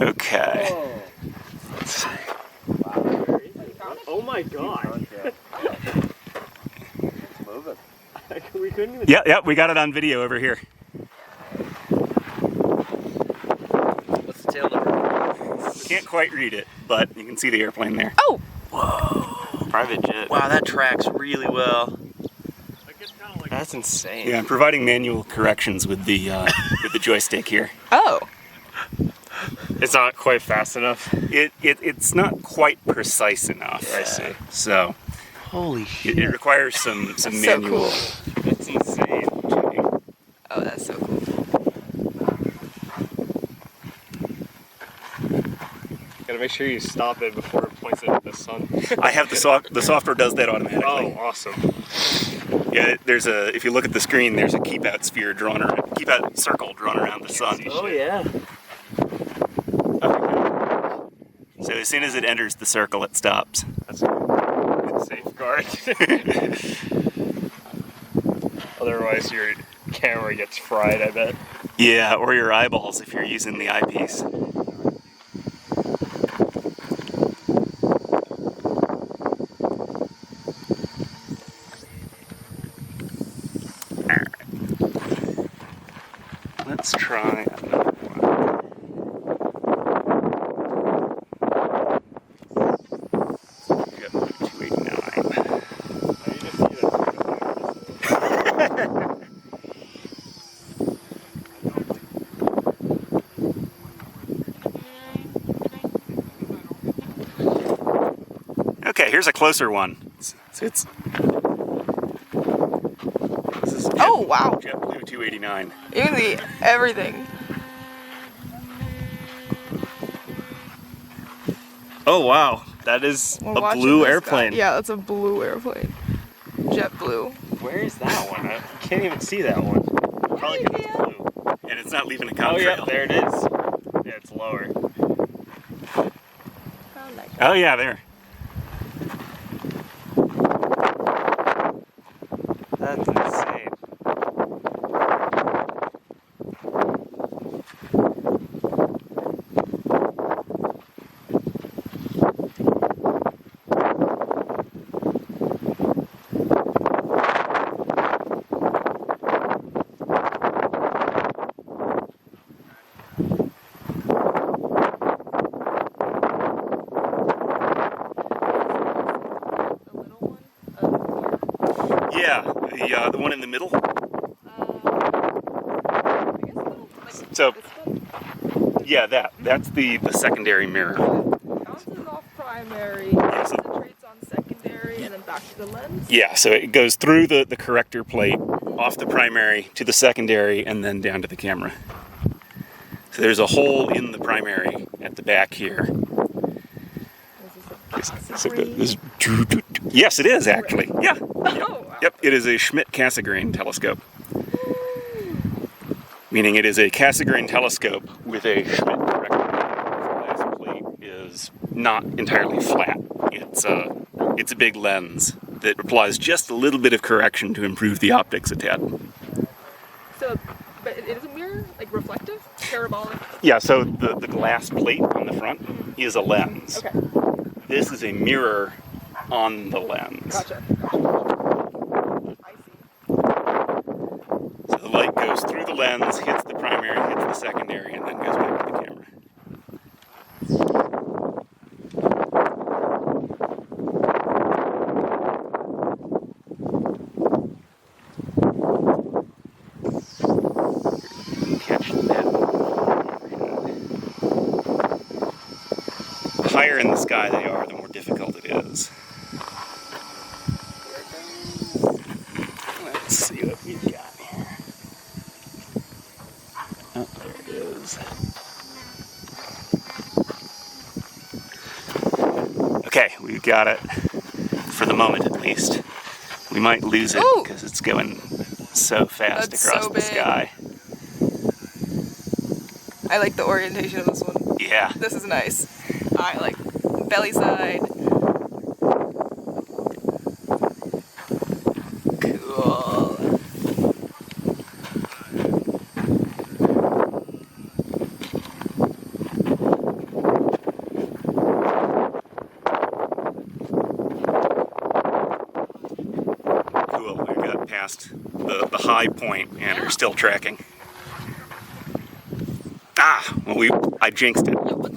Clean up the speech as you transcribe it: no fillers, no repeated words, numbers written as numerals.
Okay. Oh. Wow. Oh my god. It's moving. We couldn't even. Yeah, we got it on video over here. What's the tail number? Can't quite read it, but you can see the airplane there. Oh! Whoa. Private jet. Wow, that tracks really well. Like, That's insane. Yeah, I'm providing manual corrections with the joystick here. Oh! it's not quite fast enough. It's not quite precise enough. I see. So Holy shit. it requires some That's so manual cool. That's insane. tuning. Oh, that's so cool. Gotta make sure you stop it before it points at the sun. I have the software does that automatically. Oh, awesome. Yeah, if you look at the screen, there's a keep out sphere drawn around, keep out circle drawn around the sun. Oh yeah. So as soon as it enters the circle, it stops. That's a good safeguard. Otherwise, your camera gets fried, I bet. Yeah, or your eyeballs if you're using the eyepiece. Let's try another one. Jet Blue 289. I need to see that. Okay, here's a closer one. This is Oh, wow. Jet Blue 289. You can see everything. Oh wow, that is We're a watching blue this guy. airplane. Yeah, that's a blue airplane. Jet blue. Where is that one? I can't even see that one. Probably because it's blue. And it's not leaving a Oh contrail. yeah, there it is. Yeah, it's lower. Oh yeah, there. That's insane. Yeah, the one in the middle. So, yeah, that's the secondary mirror. Bounces off primary, concentrates on secondary, and then back to the lens. Yeah, so it goes through the corrector plate, off the primary to the secondary, and then down to the camera. So there's a hole in the primary at the back here. So yes, it is actually. Yeah. Oh, wow. Yep, it is a Schmidt-Cassegrain telescope. Meaning it is a Cassegrain telescope with a Schmidt corrector. The glass plate is not entirely flat. It's a big lens that applies just a little bit of correction to improve the optics a tad. So, but it is a mirror? Like reflective? Parabolic? Yeah, so the glass plate on the front is a lens. Okay. This is a mirror on the lens. Gotcha. I see. So the light goes through the lens, hits the primary, hits the secondary, and then goes back to the camera. Catch that. The higher in the sky they are, the more difficult it is. Let's see what we've got here. Oh, there it is. Okay, we've got it for the moment at least. We might lose it Ooh. because it's going so fast That's across so the big. sky. I like the orientation of this one. Yeah. This is nice. I like belly side. Cool. got past the high point and are still tracking. Ah, well, I jinxed it. Yeah, what